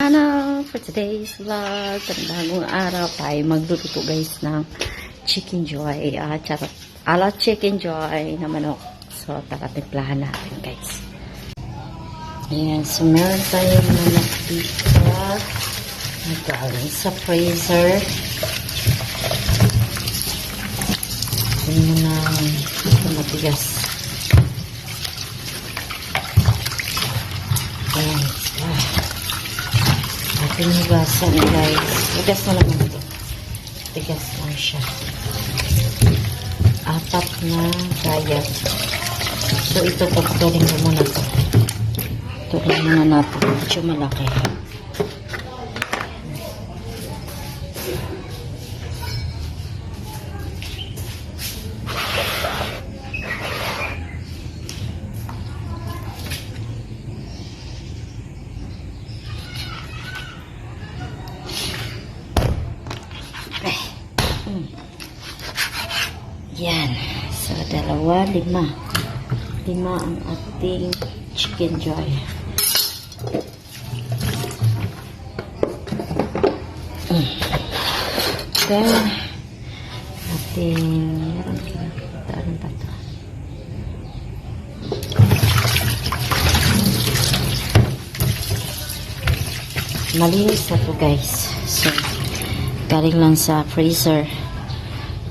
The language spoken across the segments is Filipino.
channel. For today's vlog, panibagong araw tayo magluluto guys ng chicken joy. Charot, ala chicken joy na manok. So tara, timplahan natin guys. Ayan, so meron tayong manok dito na galing sa freezer. Ayan mo na matigas. Ayan. Ating higasan guys. Tigas na naman ito. Tigas lang siya. 4 na gayat. So ito pagkaling mo muna ito. Ito rin muna natin. Medyo malaki. Yan. So, 2, 5. 5 ang ating chicken joy. Then, ating meron pa ito. Malinis na ito guys. So, galing lang sa freezer.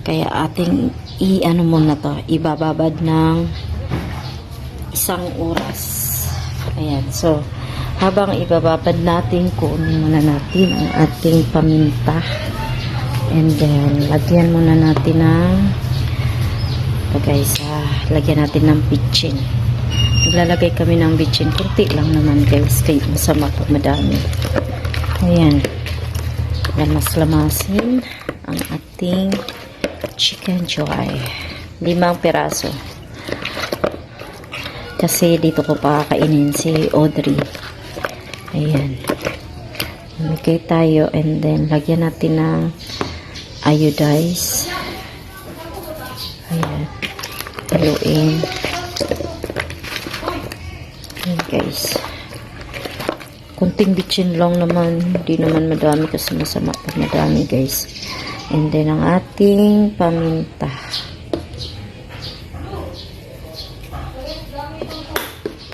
Kaya ating i-ano muna to, ibababad ng 1 oras. Ayan, so habang ibababad natin, kunin muna natin ang ating paminta, and then lagyan muna natin ng lagyan natin ng bitchin. Naglalagay kami ng bitchin, kunti lang naman guys, kaya masama pag madami. Ayan, lamas-lamasin ang ating chicken joy. 5 piraso. Kasi dito ko pakakainin si Audrey. Ayan. Lumigay tayo, and then lagyan natin ng iodize. Ayan. Haluin. Ayan guys. Kunting bitchin lang naman. Hindi naman madami kasi masama pag madami guys. And then, ang ating paminta.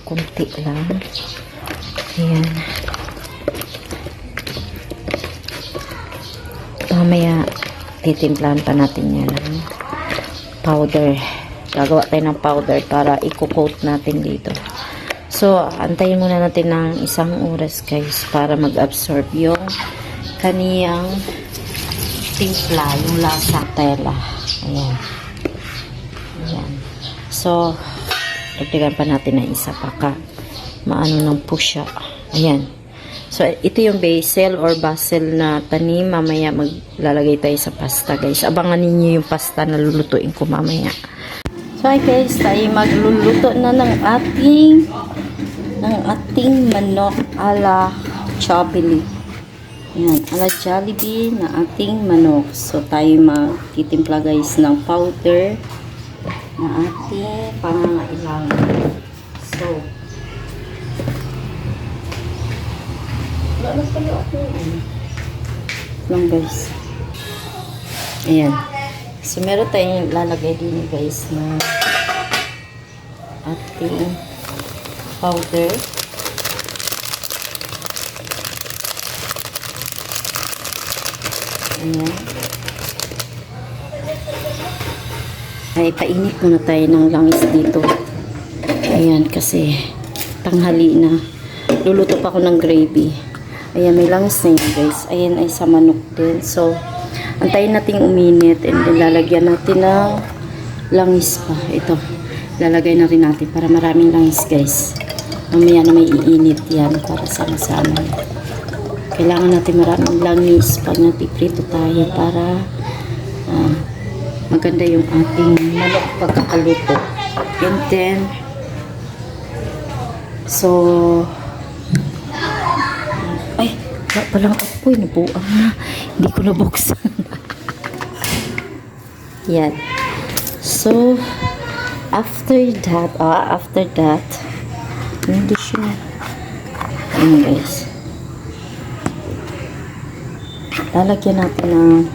Kunti lang. Ayan. Mamaya, titimplahan pa natin yan ng powder. Gagawa tayo ng powder para i-coat natin dito. So, antayin muna natin ng 1 oras guys para mag-absorb yung kaniyang timpla, yung lasa tela. Ayan. Ayan. So, dagdagan pa natin ng isa pa maano ng pusya. Ayan. So, ito yung basil or basil na tanim. Mamaya maglalagay tayo sa pasta guys. Abangan ninyo yung pasta na lulutuin ko mamaya. So, hi guys, tayo magluluto na ng ating manok ala chobili. Ayan, ala Jollibee na ating manok. So, tayo magtitimpla guys ng powder na ating pangangailangan. So, lang guys. Ayan. So, meron tayong lalagay din guys na ating powder. Ayan. Ay, painit muna tayo ng langis dito. Ayan, kasi tanghali na. Luluto pa ako ng gravy. Ayan, may langis na yun guys. Ayan ay sa manok din. So, antayin natin uminit, and then lalagyan natin ng langis pa. Ito, lalagay na rin natin para maraming langis guys. Mamaya na may iinit yan para sama-sama. Kailangan natin maraming langis pag nagpiprito tayo para maganda yung ating manok pagkakaluto. And then, so, ay, wala palang apoy, nabuang na. Hindi ko nabuksan. Yan. So, after that, hindi siya. Ayan guys. lalagyan natin ng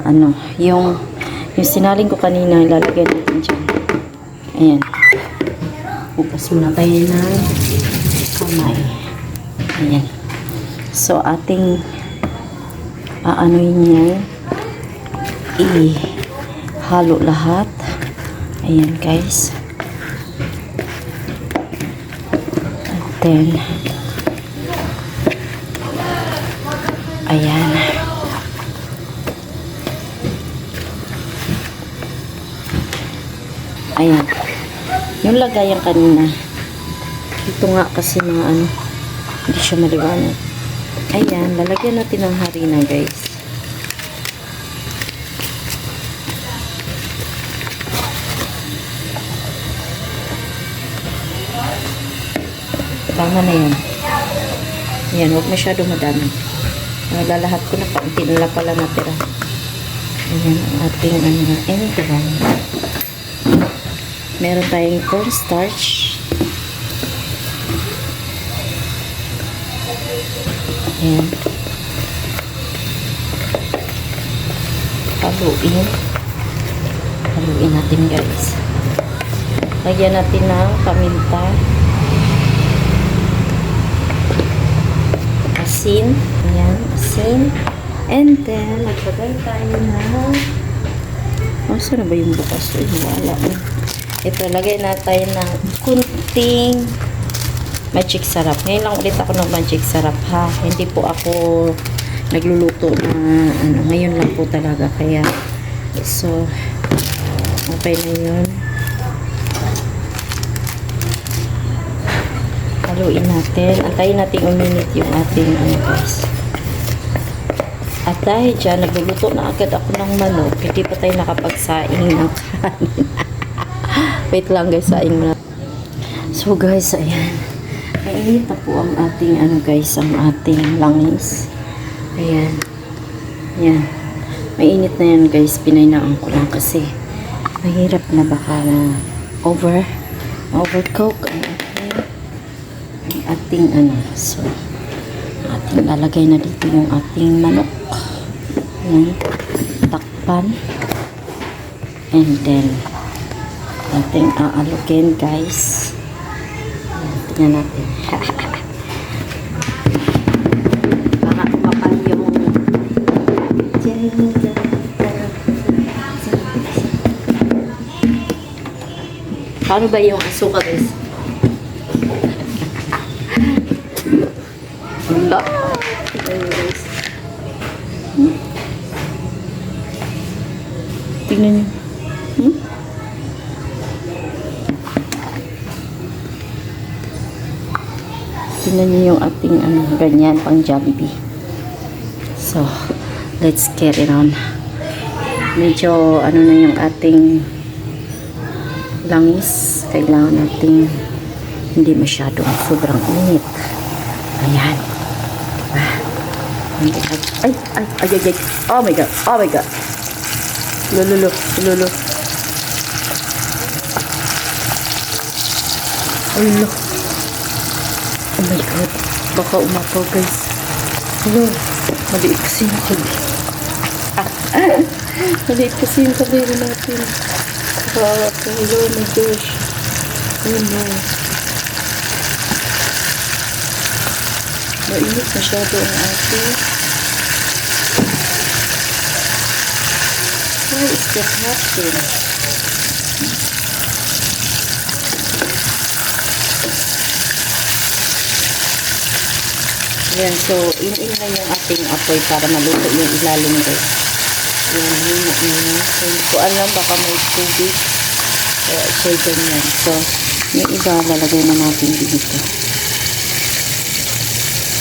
ano, yung sinaling ko kanina, lalagyan natin dyan. Ayan. Upas muna tayo ng kamay. Ayan. So, ating aanoin yan. I-halo lahat. Ayan, guys. And then, ayan. Ayan. Yung lagayan kanina. Ito nga kasi mga ano, hindi siya maliwanag. Ayan, lalagyan natin ng harina, guys. Tama na yan. Ayan, huwag masyado madami. Lalahat ko na, kaunti na lang pala natira. Ayan, ang ating ano na. Meron tayong cornstarch. Ayan. Haluin. Haluin natin, guys. Lagyan natin ng paminta. Asin. Ayan, asin. And then, maglagay tayo ng saan na ba yung bukas? Wala. Ito, lagay na tayo ng kunting magic sarap. Ngayon lang ulit ako ng magic sarap, ha. Hindi po ako nagluluto na ano. Ngayon lang po talaga. Kaya, so, okay na yun. Haluin natin. Antayin natin uminit yung ating ano, guys. At dahil dyan, nagluluto na agad ako ng manok. Hindi pa tayo nakapagsaing ng kanin. Wait lang, guys. Saing na. So, guys, ayan. Mainit na po ang ating, ano, guys, ang ating langis. Ayan. Ayan. Mainit na yan, guys. Pinainaan ko lang kasi mahirap na baka overcook ang ating, ano. So, ating lalagay na dito yung ating manok. Ayan. Takpan. And then, ating aalukin, guys. Ayan, tingnan natin. Baka umapal yung paano ba yung asukal, guys? Wala. Ayan, guys. Tingnan nyo. Tingnan nyo yung ating ano, ganyan, pang Jollibee. So, let's get it on. Medyo, ano na yung ating langis. Kailangan natin hindi masyadong sobrang init. Ayan. Ay. Oh my God. Lululo. Ulo. Oh my God. Baka umapaw, guys. Hello. Maliit kasi yung sabi. Maliit kasi yung sabihin natin. Hello, my gosh. Oh no. Mainit masyado ang ating. Why is that happening? Ayan, so, in na yung ating apoy para maluto yung ilalim, guys. Ayan, yun. So, hindi ko alam, baka may tubig. Kaya, siya ganyan. So, yung iba, lalagay na natin dito.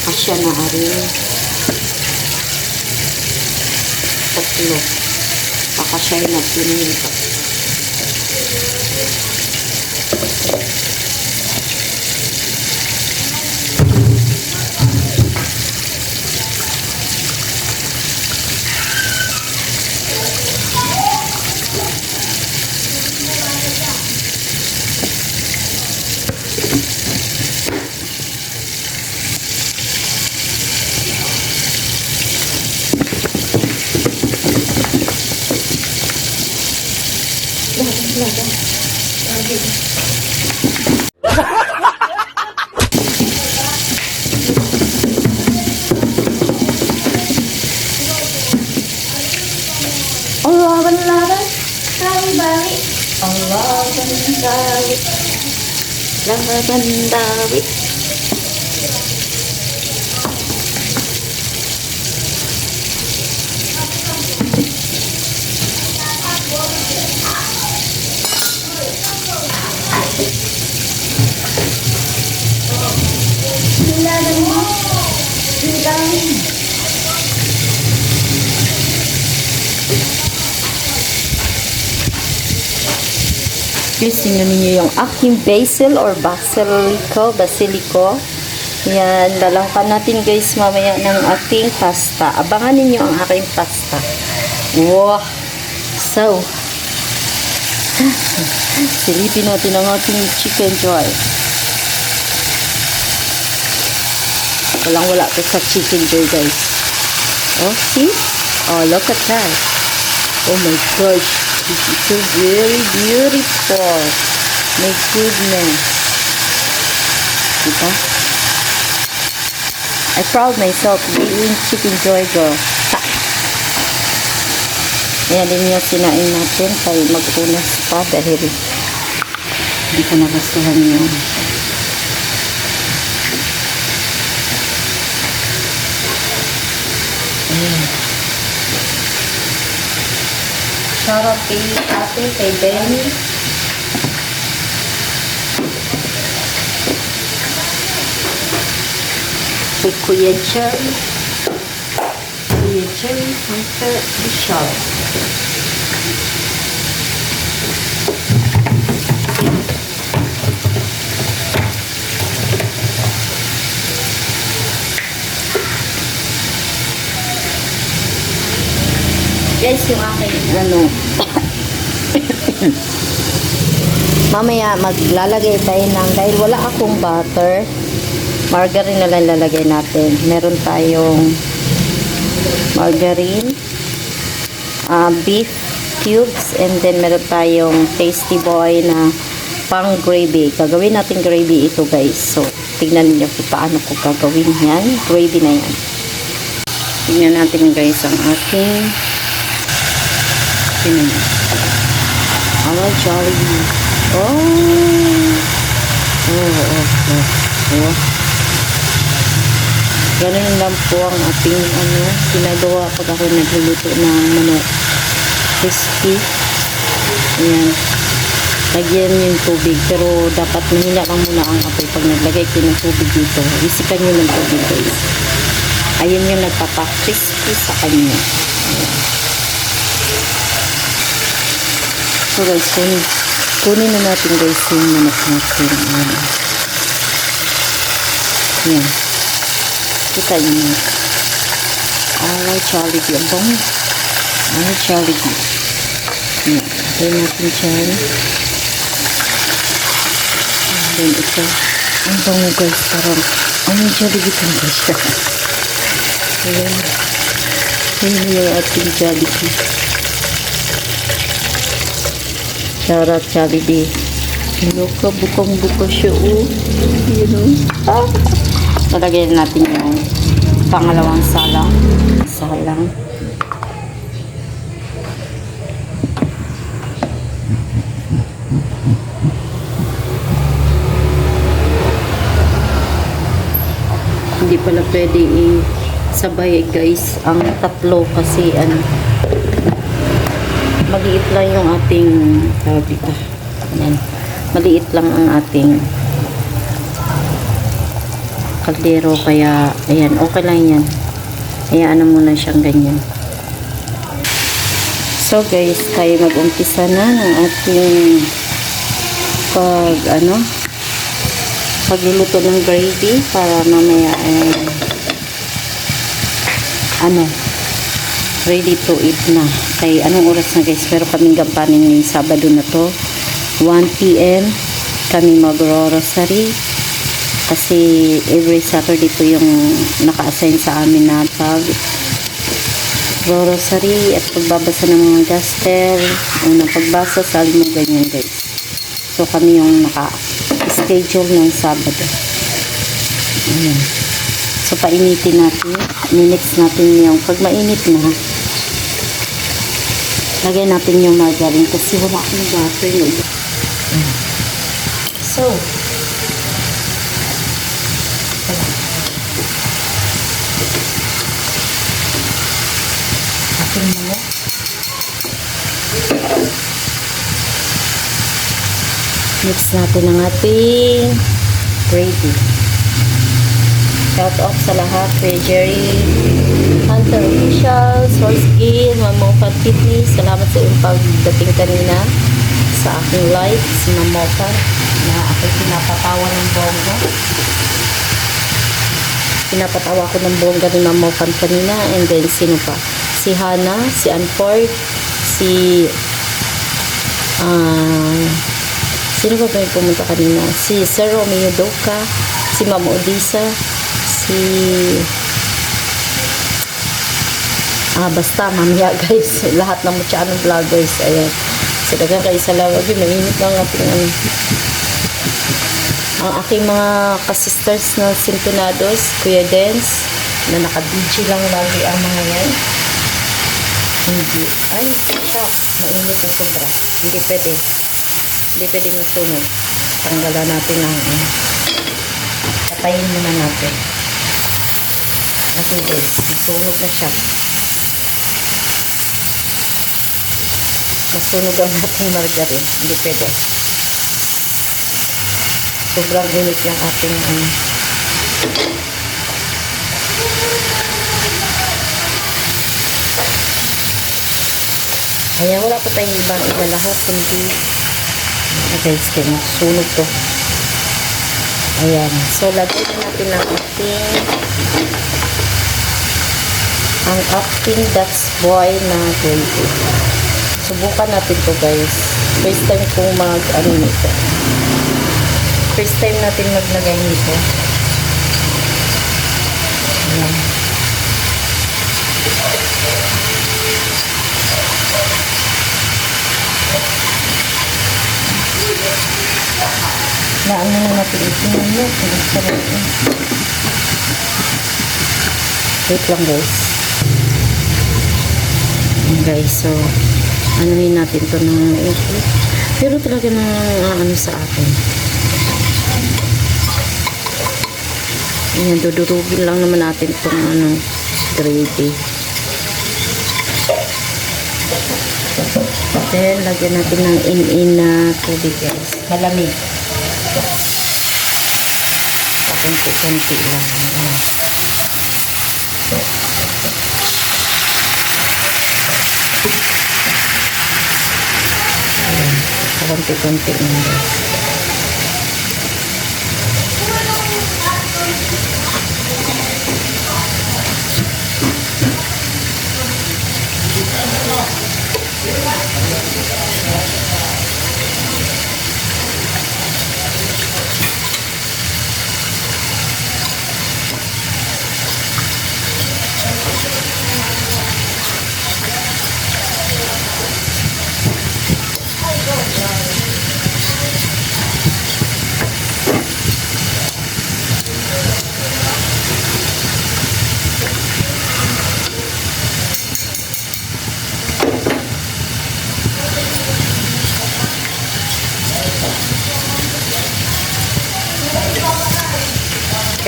Asya na rin. Tatlo. Pakasya na pinito. Allah laban Dawi. Allah Dawi. Laban Dawi. Guys, tingnan ninyo yung aking basil or basilico. Yan, lalangkan natin guys mamaya ng ating pasta. Abangan ninyo ang aking pasta. Wow! So, silipin natin ang ating chicken joy. Walang-wala to sa chicken joy guys. Oh, see? Oh, look at that. Oh my gosh. This is so very beautiful. My goodness. Diba? I proud myself being chicken joy girl. Ayan din yung sinain natin. Tayo mag-unas pa dahil hindi ko nagustuhan yun. Ayan. Shoutout kay ate, kay Benny. Kay Kuya Cherry. Kuya Cherry, Hunter, Bishop. Guys, yung aking mamaya maglalagay tayo ng, dahil wala akong butter, margarine na lang lalagay natin. Meron tayong margarine, beef cubes, and then meron tayong Tasty Boy na pang gravy. Gagawin natin gravy ito guys. So, tignan niyo kung paano ko gagawin yan. Gravy na yan. Tignan natin guys ang ating Jollibee. Ganun lang po ang ating ginagawa pag ako nagluluto ng manok crispy. Ayan, lagyan yung tubig, pero dapat mahina lang muna ang apoy pag naglagay ko ng tubig dito. Isikan nyo ng tubig guys. Ayun yung nagpapa-crispy sa kanya. Ayan. So guys, kunin na natin guys yung manok natin. Ayan. Ayan. Kita nyo. Jollibee. Ang bango. Jollibee. Ayan. Ayan natin dyan. And then ito. Ang bango guys. Parang Jollibee talaga siya. Ayan. Ayan yung ating Jollibee. Shoutout Jollibee. Loka, bukang-buka siya, oh. You know? Lalagyan natin yung pangalawang salang. Hindi pala pwede isabay guys ang tatlo kasi maliit lang yung ating dito. Ayan. Maliit lang ang ating kaldero, kaya ayan, okay lang yan. Hayaan mo na siyang ganyan. So guys, tayo mag-umpisa na ng ating pagluluto ng gravy para mamaya ready to eat na. Kay anong oras na guys? Pero kaming gampanin ngayong Sabado na to. 1 PM kami magro-rosary. Kasi every Saturday po yung naka-assign sa amin na pag-grocery at pagbabasa ng mga duster. Unang pagbasa, sali mo ganyan guys. So kami yung naka-schedule ng Sabado. Ayan. So painitin natin. Minix natin yung pag mainit na. Lagyan natin yung margarine kasi wala akong butter. So, atin mo. Mix natin ang ating gravy. Shout out sa lahat, Kuya Jerry, Hunter Official, Source Gain, Mamokan Fitness. Salamat sa iyong pagdating kanina sa aking live, si Mamokan, na ako'y pinapatawa ng bongga. Pinapatawa ko ng bongga ni Mamokan kanina. And then, sino pa? Si Hana, si Anford, sino ba ba yung pumunta kanina? Si Sir Romeo Doka, si Ma'am Odisa, basta mamaya guys, lahat ng Muchano vloggers, ayan. So dagan kayo sa lawag, mainit lang ating ang aking mga kasisters na Sintonados, Kuya Dens, na naka-DJ lang lagi ang mga yan. Hindi, ay, mainit na sobra. Hindi pwede masunog. Tanggalan natin ang patayin muna natin. Okay guys, masunog na siya. Masunog ang ating margarine. Hindi pwede. Sobrang init yung ating Ayan, wala pa tayong ibang lahat. Kundi guys, kaya sunog to. Ayan. So, lagyan natin ang ating That's Boy na gravy. Subukan natin to guys. First time kong nito. First time natin maglagay nito. Ayan. Ano na natin ito. Wait lang guys. Guys, so anuhin natin to ng pero talaga na sa akin. Ayan, dudurugin lang naman natin itong gravy. Then, lagyan natin ng in na tubig guys. Malamig. Pakunti-kunti lang. Ayan. Pakunti-kunti lang guys.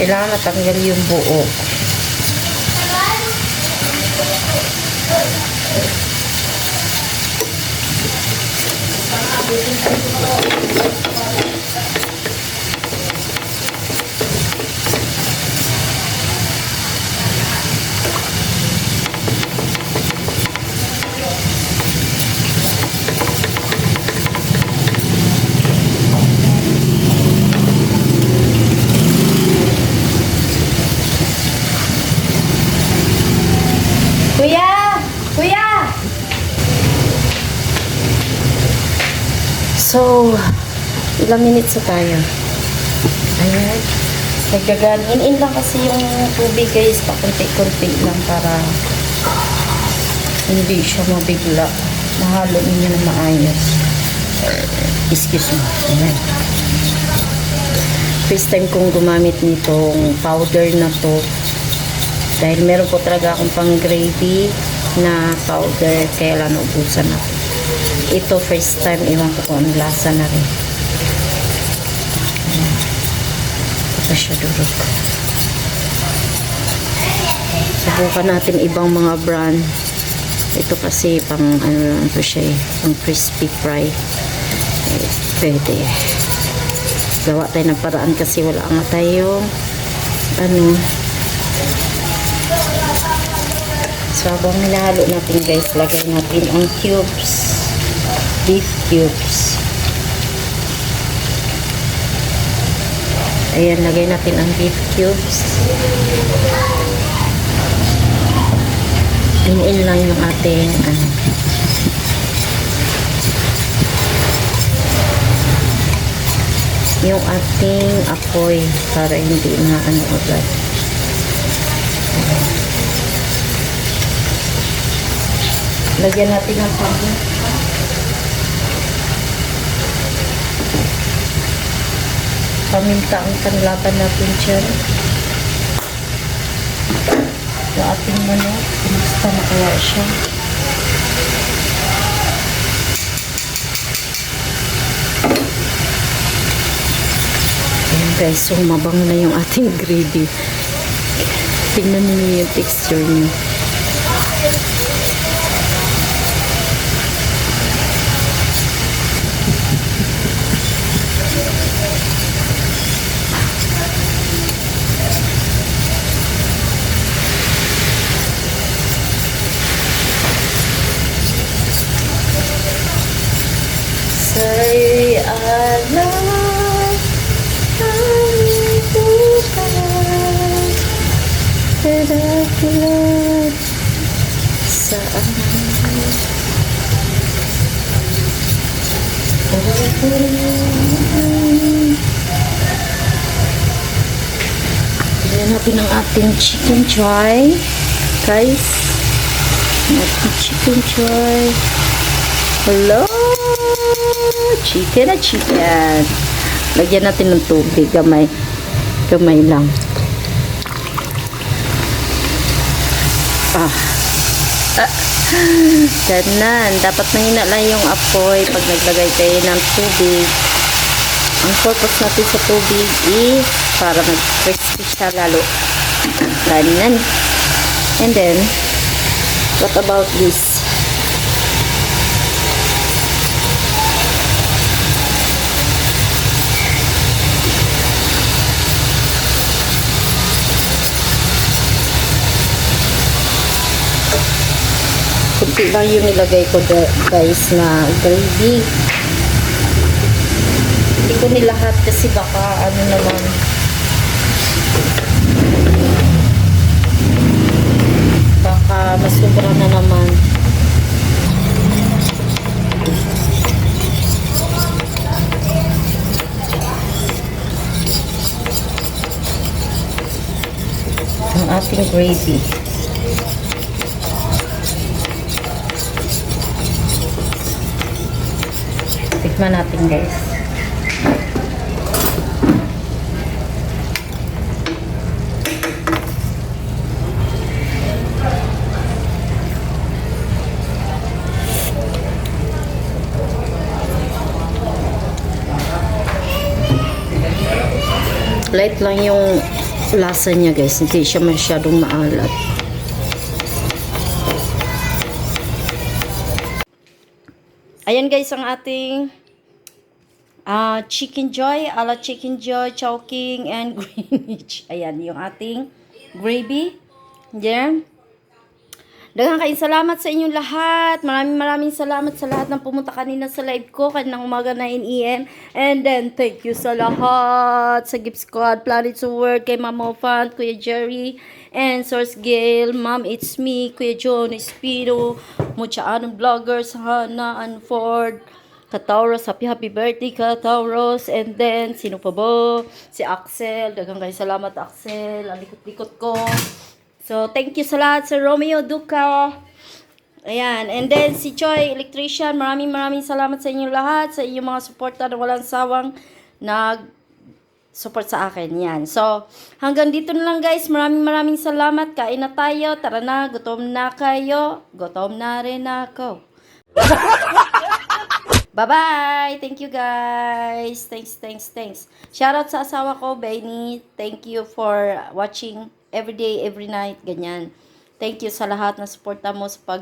Kailangan matanggal yung buo. So, ilang minutes na tayo. Ayan. Nagdagan. In lang kasi yung tubig guys. Pakunti-kunti lang para hindi siya mabigla. Mahalo niya na maayos. Excuse me. Ayan. First time kong gumamit nitong powder na to. Dahil meron po talaga akong pang gravy na powder. Kaya lang naubusan ako. Ito first time. Iwan ko kung anong lasa na rin. Ayan. Ito siya durog. Subukan natin ibang mga brand. Ito kasi pang ano lang ito siya pang crispy fry. Pwede. Gawa tayo ng paraan kasi wala nga tayong ano. So habang hinahalo natin guys, lagay natin ang cubes. Beef cubes. Ayan, lagay natin ang beef cubes. Inuin lang yung ating ano. Yung ating apoy para hindi na ano agad. Lagyan natin ng paminta. Paminta ang kanlatan natin dyan. Yung ating manok, kumusta na kaya siya? Ayan guys, so mabango na yung ating gravy. Tingnan niyo yung texture niya. Say I love you dapat saan Tignan natin ang ating chicken joy guys. Ating chicken joy. Hello chicken na chicken. Lagyan natin ng tubig, gamay lang. Ganan, dapat mahina lang yung apoy pag naglagay tayo ng tubig. Ang purpose natin sa tubig is para mag-crispy siya lalo. Ganan. And then what about this? Kunti lang yung nilagay ko guys na gravy. Hindi ko nilahat kasi baka ano naman. Baka masubra na naman. Ang ating gravy. Tikman natin guys. Light lang yung lasa niya guys. Hindi siya masyadong maalat. Ayan guys ang ating chicken joy, ala chicken joy, chowking, and Greenwich. Ayan yung ating gravy. Ayan. Daghang kaayong salamat sa inyong lahat. Maraming salamat sa lahat ng pumunta kanina sa live ko. Kaninang umaga 9 AM. And then, thank you sa lahat. Sa Gift Squad, Planet to Work, kay Mama Fan, Kuya Jerry, and Source Gale, Mom It's Me, Kuya John Espiro, Mucha Anong Vloggers, Hannah Anford, Katauros, happy birthday Katauros, and then, sino pa ba? Si Axel, daghang kaayong salamat Axel, ang likot-likot ko. So, thank you sa lahat sa Romeo Duca. Ayan. And then, si Choi, electrician, maraming salamat sa inyo lahat, sa inyong mga suporta na walang sawang support sa akin. Yan. So, hanggang dito na lang guys. Maraming salamat. Kain na tayo. Tara na. Gutom na kayo. Gutom na rin ako. Bye-bye! Thank you guys. Thanks. Shoutout sa asawa ko, Benny. Thank you for watching every day, every night. Ganyan. Thank you sa lahat na suporta mo sa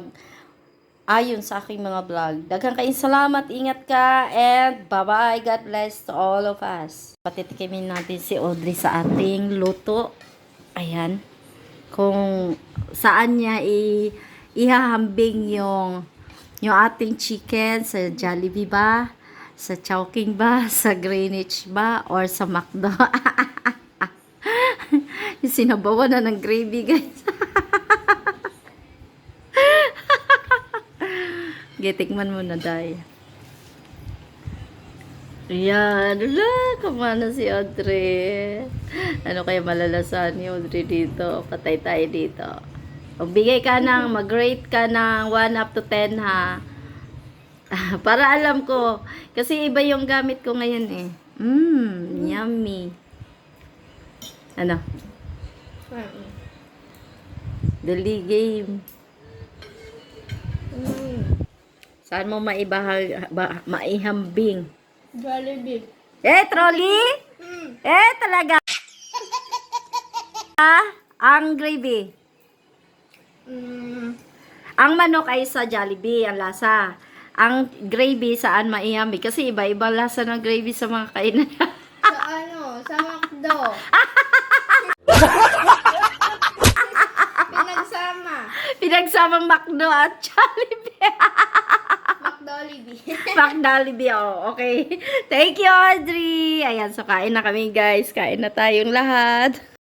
ayon sa aking mga vlog. Daghang kayong salamat. Ingat ka. And bye-bye. God bless to all of us. Patitikimin natin si Audrey sa ating luto. Ayan. Kung saan niya ihahambing yung ating chicken sa Jollibee ba, sa Chowking ba, sa Greenwich ba, or sa McDo. Sinabawan na ng gravy, guys. Gitikman mo na, Day. Ayan. Wala, kumana si Audrey. Ano kaya malalasan ni Audrey dito? Patay tayo dito. Magbigay ka ng, mag-rate ka ng 1 up to 10 ha. Para alam ko. Kasi iba yung gamit ko ngayon eh. Yummy. Ano? Dali game. Saan mo maihambing? Jollibee. Trolley? Talaga. Ang gravy. Ang manok ay sa Jollibee, ang lasa. Ang gravy saan maihambing? Kasi iba-iba lasa ng gravy sa mga kainan. Sa McDo. Pinagsamang McDo at Jollibee. McDollibee, oh, okay. Thank you, Audrey. Ayan, so kain na kami, guys. Kain na tayong lahat.